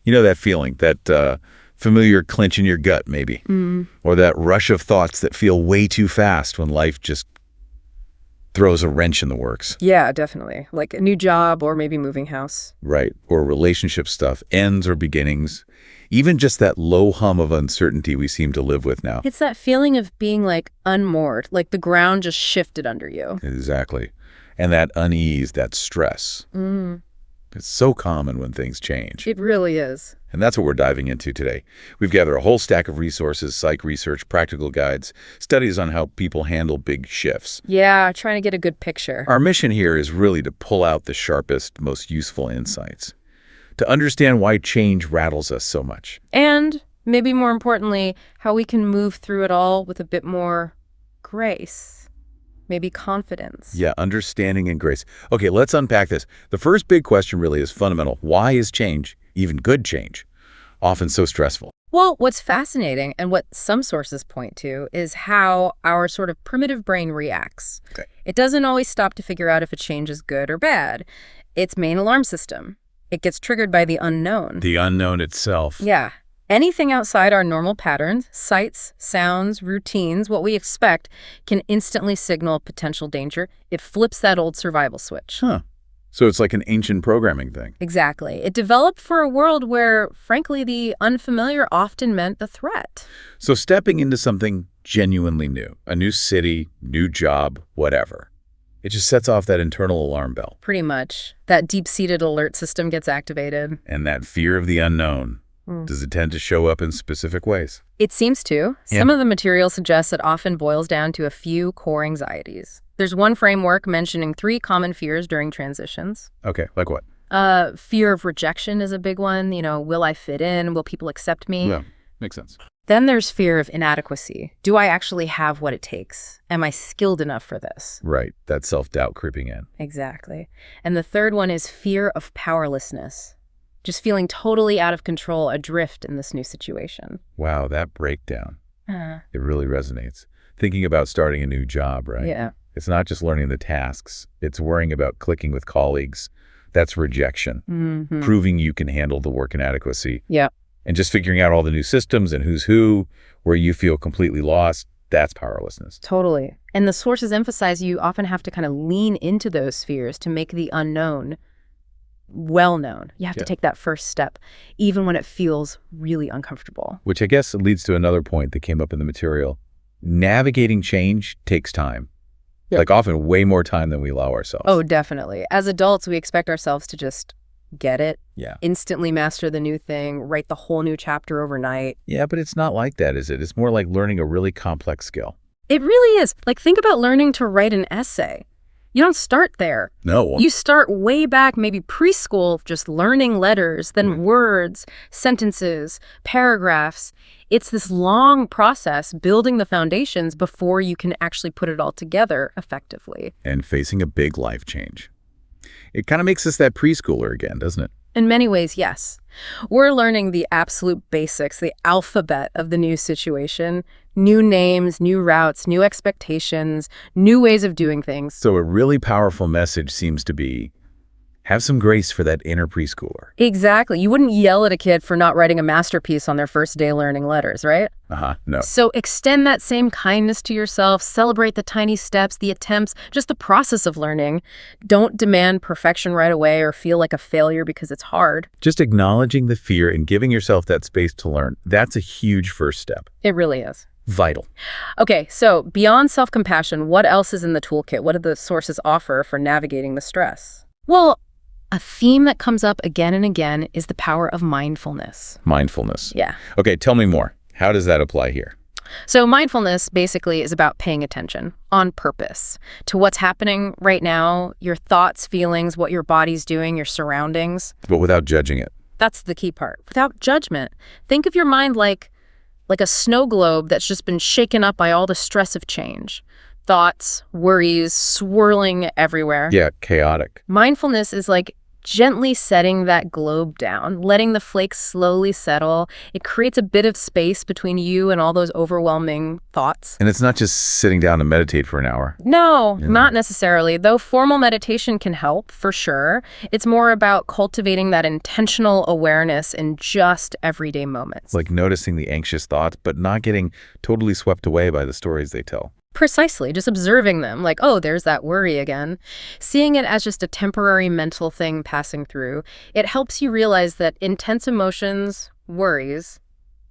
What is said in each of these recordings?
You know that feeling, that familiar clench in your gut, maybe, or that rush of thoughts that feel way too fast when life just throws a wrench in the works. Yeah, definitely. Like a new job or maybe moving house. Right. Or relationship stuff, ends or beginnings. Even just that low hum of uncertainty we seem to live with now. It's that feeling of being like unmoored, like the ground just shifted under you. Exactly. And that unease, that stress. It's so common when things change. It really is. And that's what we're diving into today. We've gathered a whole stack of resources, psych research, practical guides, studies on how people handle big shifts. Yeah, trying to get a good picture. Our mission here is really to pull out the sharpest, most useful insights, to understand why change rattles us so much. And maybe more importantly, how we can move through it all with a bit more grace. Maybe confidence. Yeah, understanding and grace. Okay, let's unpack this. The first big question really is fundamental. Why is change, even good change, often so stressful? Well, what's fascinating and what some sources point to is how our sort of primitive brain reacts. Okay. It doesn't always stop to figure out if a change is good or bad. Its main alarm system. It gets triggered by the unknown. The unknown itself. Yeah. Anything outside our normal patterns, sights, sounds, routines, what we expect, can instantly signal potential danger. It flips that old survival switch. Huh. So it's like an ancient programming thing. Exactly. It developed for a world where, frankly, the unfamiliar often meant the threat. So stepping into something genuinely new, a new city, new job, whatever, it just sets off that internal alarm bell. Pretty much. That deep-seated alert system gets activated. And that fear of the unknown. Does it tend to show up in specific ways? It seems to. Yeah. Some of the material suggests it often boils down to a few core anxieties. There's one framework mentioning 3 common fears during transitions. Okay, like what? Fear of rejection is a big one. You know, will I fit in? Will people accept me? Yeah, makes sense. Then there's fear of inadequacy. Do I actually have what it takes? Am I skilled enough for this? Right, that self-doubt creeping in. Exactly. And the third one is fear of powerlessness. Just feeling totally out of control, adrift in this new situation. Wow, that breakdown. It really resonates. Thinking about starting a new job, right? Yeah. It's not just learning the tasks. It's worrying about clicking with colleagues. That's rejection. Proving you can handle the work inadequacy. Yeah. And just figuring out all the new systems and who's who, where you feel completely lost, that's powerlessness. Totally. And the sources emphasize you often have to kind of lean into those fears to make the unknown well-known. You have to take that first step, even when it feels really uncomfortable. Which I guess leads to another point that came up in the material. Navigating change takes time. Yeah. Like often way more time than we allow ourselves. Oh, definitely. As adults, we expect ourselves to just get it, instantly master the new thing, write the whole new chapter overnight. Yeah, but it's not like that, is it? It's more like learning a really complex skill. It really is. Like, think about learning to write an essay. You don't start there. No. You start way back, maybe preschool, just learning letters, then words, sentences, paragraphs. It's this long process building the foundations before you can actually put it all together effectively. And facing a big life change. It kind of makes us that preschooler again, doesn't it? In many ways, yes. We're learning the absolute basics, the alphabet of the new situation. New names, new routes, new expectations, new ways of doing things. So a really powerful message seems to be, have some grace for that inner preschooler. Exactly. You wouldn't yell at a kid for not writing a masterpiece on their first day learning letters, right? No. So extend that same kindness to yourself, celebrate the tiny steps, the attempts, just the process of learning. Don't demand perfection right away or feel like a failure because it's hard. Just acknowledging the fear and giving yourself that space to learn, that's a huge first step. It really is. Vital. Okay, so beyond self-compassion, what else is in the toolkit? What do the sources offer for navigating the stress? Well, a theme that comes up again and again is the power of mindfulness. Mindfulness. Yeah. Okay, tell me more. How does that apply here? So mindfulness basically is about paying attention on purpose to what's happening right now, your thoughts, feelings, what your body's doing, your surroundings. But without judging it. That's the key part. Without judgment. Think of your mind like a snow globe that's just been shaken up by all the stress of change. Thoughts, worries, swirling everywhere. Yeah, chaotic. Mindfulness is like Gently setting that globe down, letting the flakes slowly settle, it creates a bit of space between you and all those overwhelming thoughts. And it's not just sitting down to meditate for an hour. No, not necessarily. Though formal meditation can help, for sure. It's more about cultivating that intentional awareness in just everyday moments. Like noticing the anxious thoughts, but not getting totally swept away by the stories they tell. Precisely, just observing them, like, oh, there's that worry again. Seeing it as just a temporary mental thing passing through, it helps you realize that intense emotions, worries,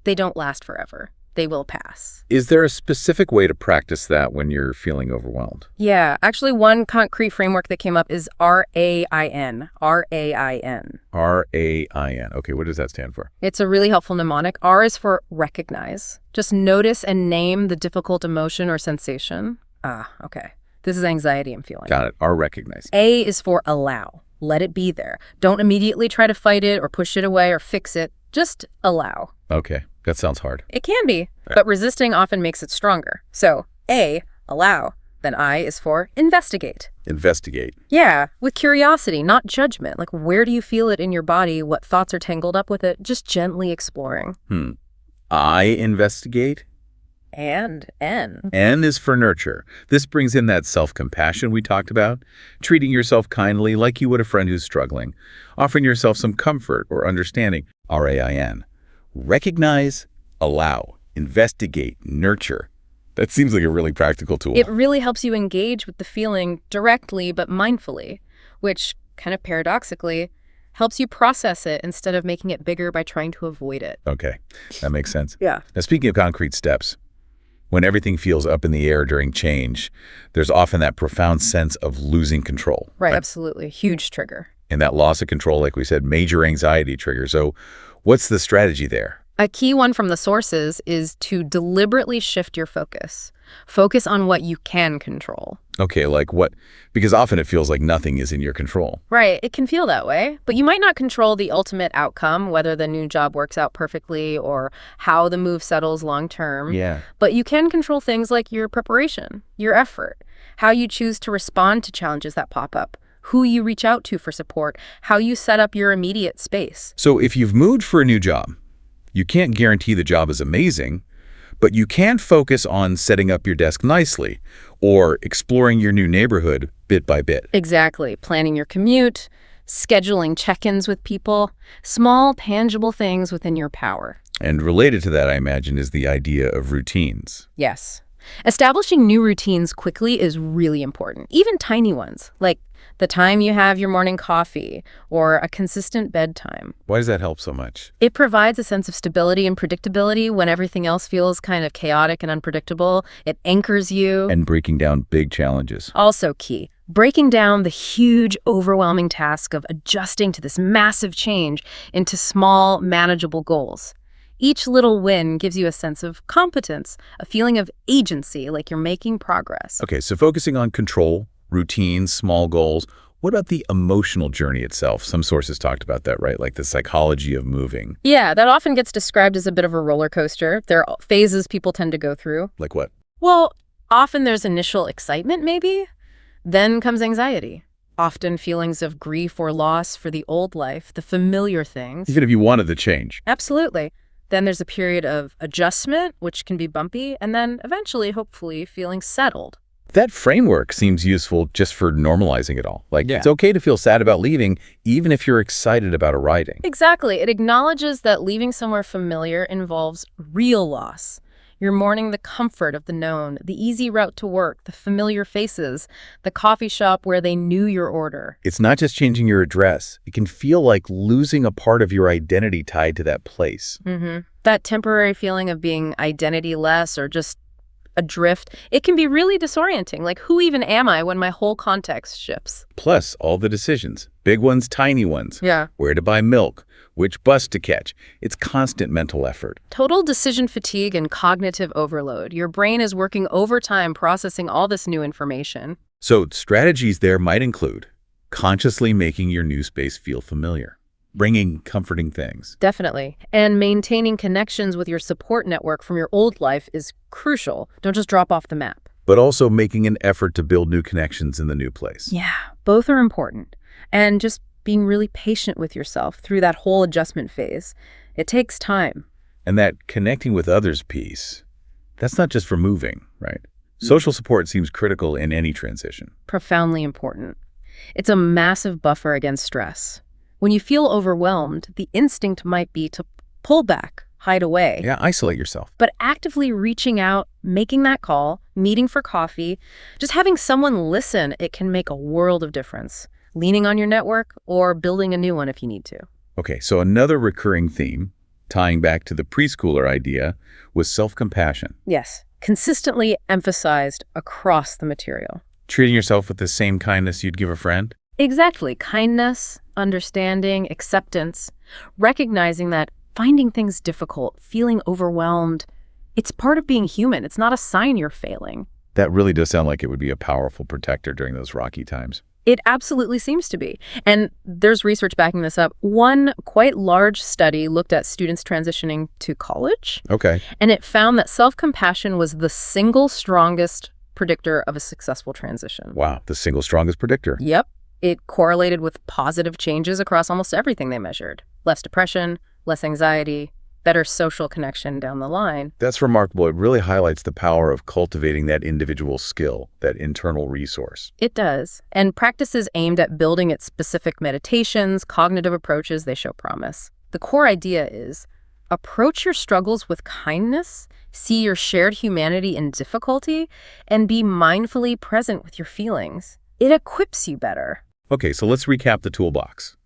they don't last forever. They will pass. Is there a specific way to practice that when you're feeling overwhelmed? Yeah, actually one concrete framework that came up is RAIN. RAIN. RAIN. Okay, what does that stand for? It's a really helpful mnemonic. R is for recognize. Just notice and name the difficult emotion or sensation. Ah, okay. This is anxiety I'm feeling. Got it. R, recognize. A is for allow. Let it be there. Don't immediately try to fight it or push it away or fix it. Just allow. Okay, that sounds hard. It can be, but resisting often makes it stronger. So A, allow. Then I is for investigate. Investigate. Yeah, with curiosity, not judgment. Like, where do you feel it in your body? What thoughts are tangled up with it? Just gently exploring. I, investigate. And N. N is for nurture. This brings in that self-compassion we talked about, treating yourself kindly like you would a friend who's struggling, offering yourself some comfort or understanding. RAIN. Recognize, allow, investigate, nurture. That seems like a really practical tool. It really helps you engage with the feeling directly but mindfully, which, kind of paradoxically, helps you process it instead of making it bigger by trying to avoid it. Okay, that makes sense. Yeah. Now, speaking of concrete steps, when everything feels up in the air during change, there's often that profound sense of losing control. Right, absolutely. Huge trigger. And that loss of control, like we said, major anxiety trigger. So what's the strategy there? A key one from the sources is to deliberately shift your focus. Focus on what you can control. Okay, like what? Because often it feels like nothing is in your control. Right, it can feel that way, but you might not control the ultimate outcome, whether the new job works out perfectly or how the move settles long term. Yeah. But you can control things like your preparation, your effort, how you choose to respond to challenges that pop up, who you reach out to for support, how you set up your immediate space. So if you've moved for a new job, you can't guarantee the job is amazing, but you can focus on setting up your desk nicely or exploring your new neighborhood bit by bit. Exactly. Planning your commute, scheduling check-ins with people, small, tangible things within your power. And related to that, I imagine, is the idea of routines. Yes. Establishing new routines quickly is really important, even tiny ones, like the time you have your morning coffee or a consistent bedtime. Why does that help so much? It provides a sense of stability and predictability when everything else feels kind of chaotic and unpredictable. It anchors you. And breaking down big challenges. Also key, breaking down the huge, overwhelming task of adjusting to this massive change into small, manageable goals. Each little win gives you a sense of competence, a feeling of agency, like you're making progress. Okay, so focusing on control, routines, small goals. What about the emotional journey itself? Some sources talked about that, right? Like the psychology of moving. Yeah, that often gets described as a bit of a roller coaster. There are phases people tend to go through. Like what? Well, often there's initial excitement, maybe. Then comes anxiety. Often feelings of grief or loss for the old life, the familiar things. Even if you wanted the change. Absolutely. Then there's a period of adjustment, which can be bumpy, and then eventually, hopefully, feeling settled. That framework seems useful just for normalizing it all. Like, Yeah. It's okay to feel sad about leaving, even if you're excited about arriving. Exactly. It acknowledges that leaving somewhere familiar involves real loss. You're mourning the comfort of the known, the easy route to work, the familiar faces, the coffee shop where they knew your order. It's not just changing your address. It can feel like losing a part of your identity tied to that place. That temporary feeling of being identity-less or just adrift, it can be really disorienting. Like, who even am I when my whole context shifts? Plus, all the decisions. Big ones, tiny ones. Yeah. Where to buy milk, which bus to catch. It's constant mental effort. Total decision fatigue and cognitive overload. Your brain is working overtime processing all this new information. So strategies there might include consciously making your new space feel familiar, bringing comforting things. Definitely. And maintaining connections with your support network from your old life is crucial. Don't just drop off the map. But also making an effort to build new connections in the new place. Yeah, both are important. And just being really patient with yourself through that whole adjustment phase. It takes time. And that connecting with others piece, that's not just for moving, right? Social support seems critical in any transition. Profoundly important. It's a massive buffer against stress. When you feel overwhelmed, the instinct might be to pull back, hide away. Yeah, isolate yourself. But actively reaching out, making that call, meeting for coffee, just having someone listen, it can make a world of difference. Leaning on your network or building a new one if you need to. Okay, so another recurring theme, tying back to the preschooler idea, was self-compassion. Yes, consistently emphasized across the material. Treating yourself with the same kindness you'd give a friend? Exactly. Kindness, understanding, acceptance, recognizing that finding things difficult, feeling overwhelmed, it's part of being human. It's not a sign you're failing. That really does sound like it would be a powerful protector during those rocky times. It absolutely seems to be. And there's research backing this up. One quite large study looked at students transitioning to college. Okay. And it found that self-compassion was the single strongest predictor of a successful transition. Wow, the single strongest predictor. Yep. It correlated with positive changes across almost everything they measured. Less depression, less anxiety, better social connection down the line. That's remarkable. It really highlights the power of cultivating that individual skill, that internal resource. It does. And practices aimed at building its specific meditations, cognitive approaches, they show promise. The core idea is approach your struggles with kindness, see your shared humanity in difficulty, and be mindfully present with your feelings. It equips you better. Okay, so let's recap the toolbox.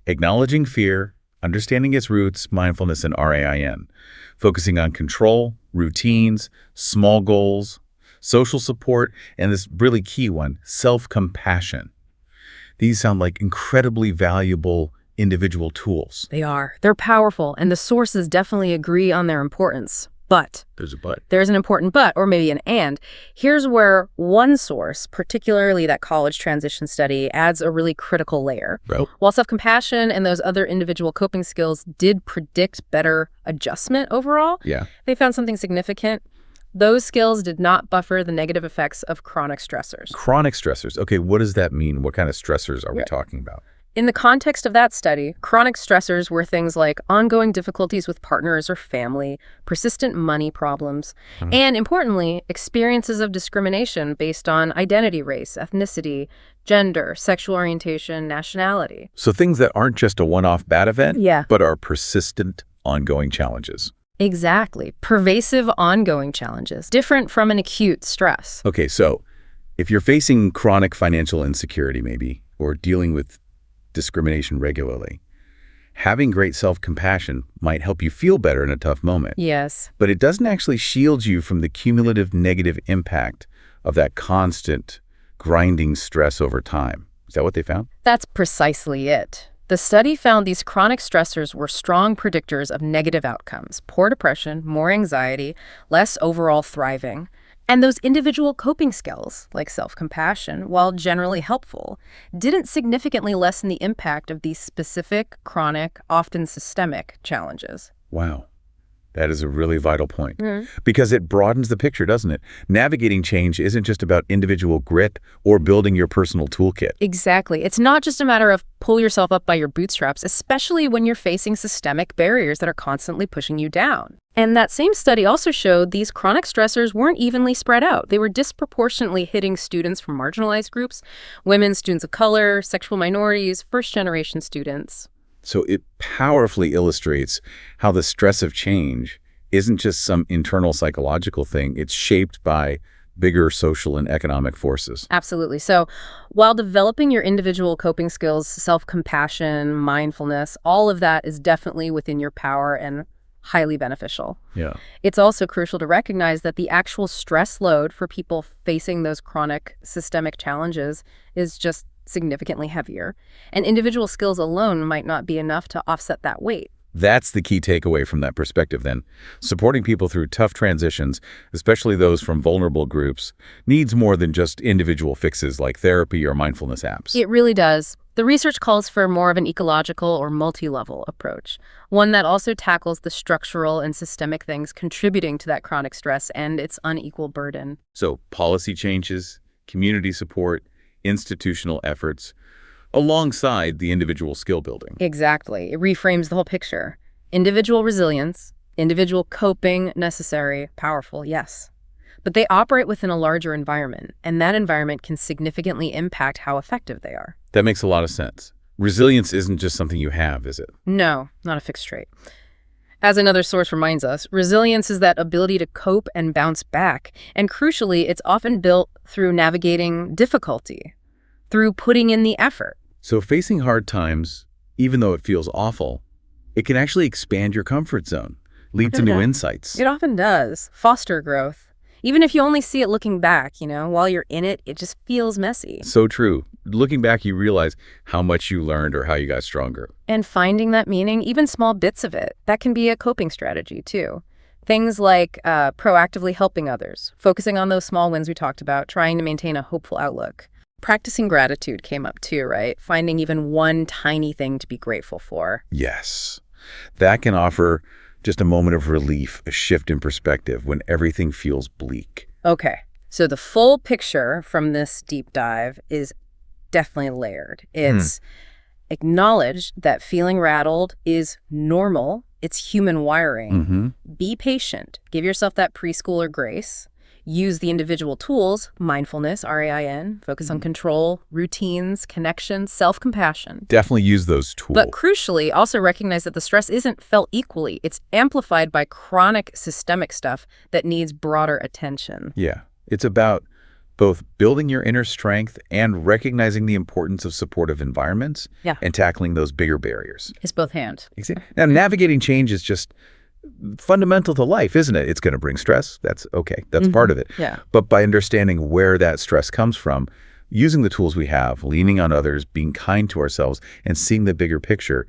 Acknowledging fear, understanding its roots, mindfulness, and RAIN. Focusing on control, routines, small goals, social support, and this really key one, self-compassion. These sound like incredibly valuable individual tools. They are. They're powerful, and the sources definitely agree on their importance. But There's a but. there's an important but, or maybe an and. Here's where one source, particularly that college transition study, adds a really critical layer. Bro. While self-compassion and those other individual coping skills did predict better adjustment overall, Yeah. they found something significant. Those skills did not buffer the negative effects of chronic stressors. Chronic stressors. Okay, what does that mean? What kind of stressors are we Yeah. talking about? In the context of that study, chronic stressors were things like ongoing difficulties with partners or family, persistent money problems, and importantly, experiences of discrimination based on identity, race, ethnicity, gender, sexual orientation, nationality. So things that aren't just a one-off bad event, Yeah. but are persistent, ongoing challenges. Exactly. Pervasive ongoing challenges, different from an acute stress. Okay, so if you're facing chronic financial insecurity maybe, or dealing with discrimination regularly, having great self-compassion might help you feel better in a tough moment. Yes. But it doesn't actually shield you from the cumulative negative impact of that constant grinding stress over time. Is that what they found? That's precisely it. The study found these chronic stressors were strong predictors of negative outcomes, poor depression, more anxiety, less overall thriving. And those individual coping skills, like self-compassion, while generally helpful, didn't significantly lessen the impact of these specific, chronic, often systemic challenges. Wow. That is a really vital point. Because it broadens the picture, doesn't it? Navigating change isn't just about individual grit or building your personal toolkit. Exactly. It's not just a matter of pull yourself up by your bootstraps, especially when you're facing systemic barriers that are constantly pushing you down. And that same study also showed these chronic stressors weren't evenly spread out. They were disproportionately hitting students from marginalized groups, women, students of color, sexual minorities, first-generation students. So it powerfully illustrates how the stress of change isn't just some internal psychological thing. It's shaped by bigger social and economic forces. Absolutely. So while developing your individual coping skills, self-compassion, mindfulness, all of that is definitely within your power and highly beneficial. Yeah. It's also crucial to recognize that the actual stress load for people facing those chronic systemic challenges is just significantly heavier, and individual skills alone might not be enough to offset that weight. That's the key takeaway from that perspective then. Supporting people through tough transitions, especially those from vulnerable groups, needs more than just individual fixes like therapy or mindfulness apps. It really does. The research calls for more of an ecological or multi-level approach, one that also tackles the structural and systemic things contributing to that chronic stress and its unequal burden. So policy changes, community support, institutional efforts, alongside the individual skill building. Exactly. It reframes the whole picture. Individual resilience, individual coping, necessary, powerful, yes. But they operate within a larger environment, and that environment can significantly impact how effective they are. That makes a lot of sense. Resilience isn't just something you have, is it? No, not a fixed trait. As another source reminds us, resilience is that ability to cope and bounce back, and crucially, it's often built through navigating difficulty, through putting in the effort. So facing hard times, even though it feels awful, it can actually expand your comfort zone, lead to new insights. It often does. Foster growth. Even if you only see it looking back, while you're in it, it just feels messy. So true. Looking back, you realize how much you learned or how you got stronger. And finding that meaning, even small bits of it, that can be a coping strategy too. Things like proactively helping others, focusing on those small wins we talked about, trying to maintain a hopeful outlook. Practicing gratitude came up too, right? Finding even one tiny thing to be grateful for. Yes. That can offer just a moment of relief, a shift in perspective when everything feels bleak. Okay, so the full picture from this deep dive is definitely layered. It's acknowledge that feeling rattled is normal. It's human wiring. Be patient. Give yourself that preschooler grace. Use the individual tools, mindfulness, RAIN, focus on control, routines, connection, self-compassion. Definitely use those tools. But crucially, also recognize that the stress isn't felt equally. It's amplified by chronic systemic stuff that needs broader attention. Yeah, it's about both building your inner strength and recognizing the importance of supportive environments and tackling those bigger barriers. It's both hands. Exactly. Now, navigating change is just fundamental to life, isn't it? It's going to bring stress. That's okay. That's part of it. Yeah. But by understanding where that stress comes from, using the tools we have, leaning on others, being kind to ourselves, and seeing the bigger picture,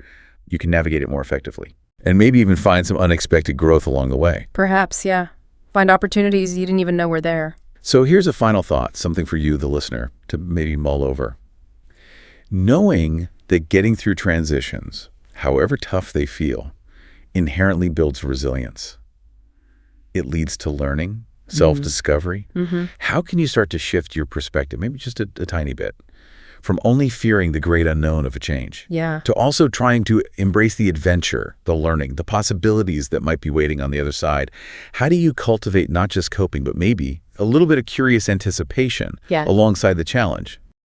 you can navigate it more effectively. And maybe even find some unexpected growth along the way. Perhaps, yeah. Find opportunities you didn't even know were there. So here's a final thought, something for you, the listener, to maybe mull over. Knowing that getting through transitions, however tough they feel, inherently builds resilience. It leads to learning, self-discovery. How can you start to shift your perspective, maybe just a tiny bit, from only fearing the great unknown of a change to also trying to embrace the adventure, the learning, the possibilities that might be waiting on the other side? How do you cultivate not just coping, but maybe a little bit of curious anticipation alongside the challenge?